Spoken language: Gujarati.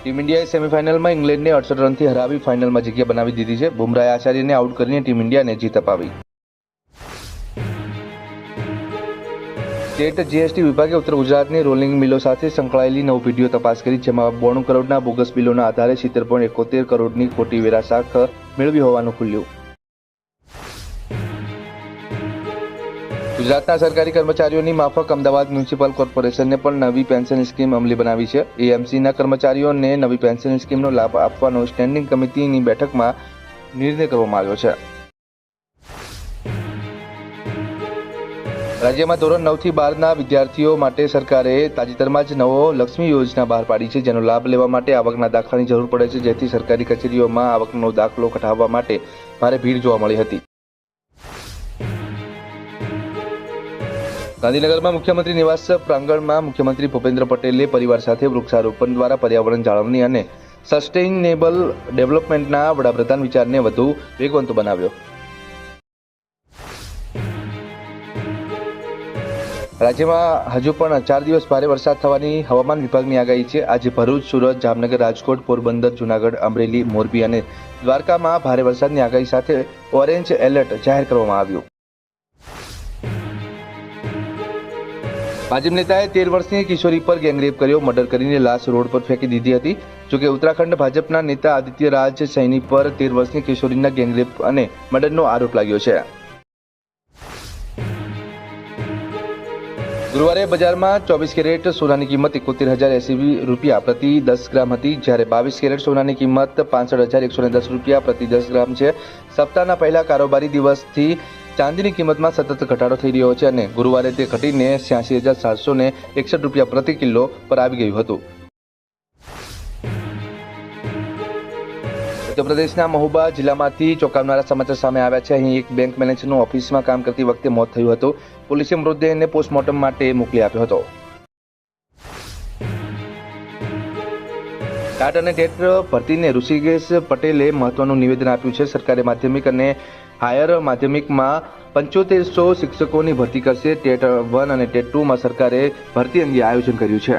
ટીમ ઇન્ડિયાએ સેમીફાઇનલમાં ઇંગ્લેન્ડને 68 રનથી હરાવી ફાઇનલમાં જગ્યા બનાવી દીધી છે. બુમરાહે આચાર્યને આઉટ કરીને ટીમ ઇન્ડિયાને જીત અપાવી. સ્ટેટ જીએસટી વિભાગે ઉત્તર ગુજરાતની રોલિંગ મિલો સાથે સંકળાયેલી 9 પેઢીઓ તપાસ કરી, જેમાં 92 કરોડના બોગસ બિલોના આધારે 70.71 કરોડની ખોટી વેરા શાખ મેળવી હોવાનું ખુલ્યું. ગુજરાતના સરકારી કર્મચારીઓની માફક અમદાવાદ મ્યુનિસિપલ કોર્પોરેશને પણ નવી પેન્શન સ્કીમ અમલી બનાવી છે. એએમસીના કર્મચારીઓને નવી પેન્શન સ્કીમનો લાભ આપવાનો સ્ટેન્ડિંગ કમિટીની બેઠકમાં નિર્ણય કરવામાં આવ્યો છે. રાજ્યમાં ધોરણ 9 થી 12ના વિદ્યાર્થીઓ માટે સરકારે તાજેતરમાં જ નવો લક્ષ્મી યોજના બહાર પાડી છે, જેનો લાભ લેવા માટે આવકના દાખલાની જરૂર પડે છે, જેથી સરકારી કચેરીઓમાં આવકનો દાખલો કઢાવવા માટે ભારે ભીડ જોવા મળી હતી. ગાંધીનગરમાં મુખ્યમંત્રી નિવાસ પ્રાંગણમાં મુખ્યમંત્રી ભૂપેન્દ્ર પટેલે પરિવાર સાથે વૃક્ષારોપણ દ્વારા પર્યાવરણ જાળવણી અને સસ્ટેઇનેબલ ડેવલપમેન્ટના વડાપ્રધાન વિચારને વધુ વેગવંતો બનાવ્યો. રાજ્યમાં હજુ પણ 4 દિવસ ભારે વરસાદ થવાની હવામાન વિભાગની આગાહી છે. આજે ભરૂચ, સુરત, જામનગર, રાજકોટ, પોરબંદર, જૂનાગઢ, અમરેલી, મોરબી અને દ્વારકામાં ભારે વરસાદની આગાહી સાથે ઓરેન્જ એલર્ટ જાહેર કરવામાં આવ્યું. ભાજપ નેતાએ 13 વર્ષની કિશોરી પર ગેંગરેપ કર્યો, મર્ડર કરીને લાશ રોડ પર ફેંકી દીધી હતી. જોકે ઉત્તરાખંડ ભાજપના નેતા આદિત્ય રાજ સૈની પર 13 વર્ષની કિશોરીના ગેંગરેપ અને મર્ડરનો આરોપ લાગ્યો છે. ગુરુવારે બજારમાં 24 કેરેટ સોનાની કિંમત 71,080 રૂપિયા પ્રતિ 10 ગ્રામ હતી, જ્યારે 22 કેરેટ સોનાની કિંમત 65,110 રૂપિયા પ્રતિ 10 ગ્રામ છે. સપ્તાહના પહેલા કારોબારી દિવસથી ચાંદીની કિંમતમાં સતત ઘટાડો થઈ રહ્યો છે અને ગુરુવારે તે ઘટીને 86,761 રૂપિયા પ્રતિ કિલો પર આવી ગયું હતું. મધ્યપ્રદેશના મહુબા જિલ્લામાંથી ચોંકાવનારા સમાચાર સામે આવ્યા છે. અહીં એક બેંક મેનેજરનું ઓફિસમાં કામ કરતી વખતે મોત થયું હતું. પોલીસે મૃતદેહને પોસ્ટમોર્ટમ માટે મોકલી આપ્યો હતો. ટાટ અને ટેટ ભરતીને ઋષિકેશ પટેલે મહત્વનું નિવેદન આપ્યું છે. સરકારે માધ્યમિક અને હાયર માધ્યમિકમાં 7500 શિક્ષકોની ભરતી કરશે. ટેટ 1 અને ટેટ 2માં સરકારે ભરતી અંગે આયોજન કર્યું છે.